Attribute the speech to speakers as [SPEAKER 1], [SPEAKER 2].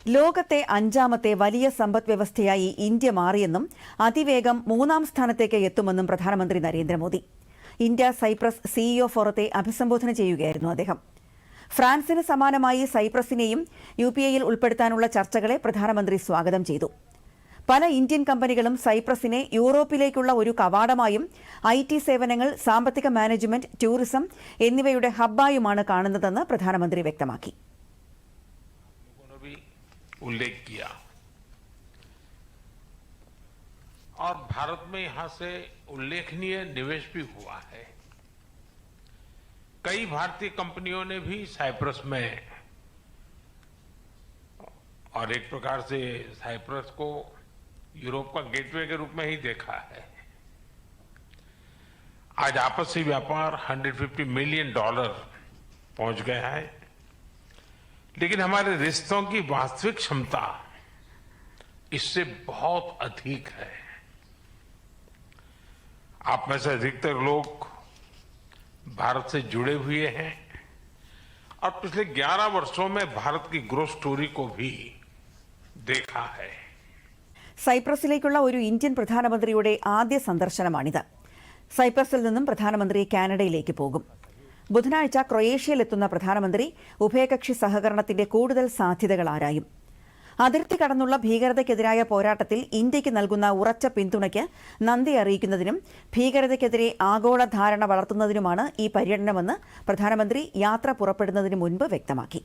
[SPEAKER 1] ലോകത്തെ അഞ്ചാമത്തെ വലിയ സമ്പദ്വ്യവസ്ഥയായി ഇന്ത്യ മാറിയെന്നും അതിവേഗം മൂന്നാം സ്ഥാനത്തേക്ക് എത്തുമെന്നും പ്രധാനമന്ത്രി നരേന്ദ്രമോദി. ഇന്ത്യ സൈപ്രസ് സിഇഒ ഫോറത്തെ അഭിസംബോധന ചെയ്യുകയായിരുന്നു അദ്ദേഹം. ഫ്രാൻസിന് സമാനമായി സൈപ്രസിനെയും UPAയിൽ ഉൾപ്പെടുത്താനുള്ള ചർച്ചകളെ പ്രധാനമന്ത്രി സ്വാഗതം ചെയ്തു. പല ഇന്ത്യൻ കമ്പനികളും സൈപ്രസിനെ യൂറോപ്പിലേക്കുള്ള ഒരു കവാടമായും IT സേവനങ്ങൾ, സാമ്പത്തിക മാനേജ്മെന്റ്, ടൂറിസം എന്നിവയുടെ ഹബ്ബായുമാണ് കാണുന്നതെന്ന് പ്രധാനമന്ത്രി വ്യക്തമാക്കി.
[SPEAKER 2] उल्लेख किया और भारत में यहां से उल्लेखनीय निवेश भी हुआ है। कई भारतीय कंपनियों ने भी साइप्रस में और एक प्रकार से साइप्रस को यूरोप का गेटवे के रूप में ही देखा है। आज आपसी व्यापार $150 मिलियन पहुंच गया है, लेकिन हमारे रिश्तों की वास्तविक क्षमता इससे बहुत अधिक है। आप में से अधिकतर लोग भारत से जुड़े हुए हैं और पिछले 11 वर्षों में भारत की ग्रोथ स्टोरी को भी देखा है.
[SPEAKER 1] സൈപ്രസിലേക്കുള്ള ഒരു ഇന്ത്യൻ പ്രധാനമന്ത്രിയുടെ ആദ്യ സന്ദർശനമാണിത്. സൈപ്രസിൽ നിന്നും പ്രധാനമന്ത്രി കാനഡയിലേക്ക് പോകും. ബുധനാഴ്ച ക്രൊയേഷ്യയിലെത്തുന്ന പ്രധാനമന്ത്രി ഉഭയകക്ഷി സഹകരണത്തിന്റെ കൂടുതൽ സാധ്യതകൾ ആരായും. അതിർത്തി കടന്നുള്ള ഭീകരതയ്ക്കെതിരായ പോരാട്ടത്തിൽ ഇന്ത്യയ്ക്ക് നൽകുന്ന ഉറച്ച പിന്തുണയ്ക്ക് നന്ദി അറിയിക്കുന്നതിനും ഭീകരതയ്ക്കെതിരെ ആഗോള ധാരണ വളർത്തുന്നതിനുമാണ് ഈ പര്യടനമെന്ന് പ്രധാനമന്ത്രി യാത്ര പുറപ്പെടുന്നതിന് മുൻപ് വ്യക്തമാക്കി.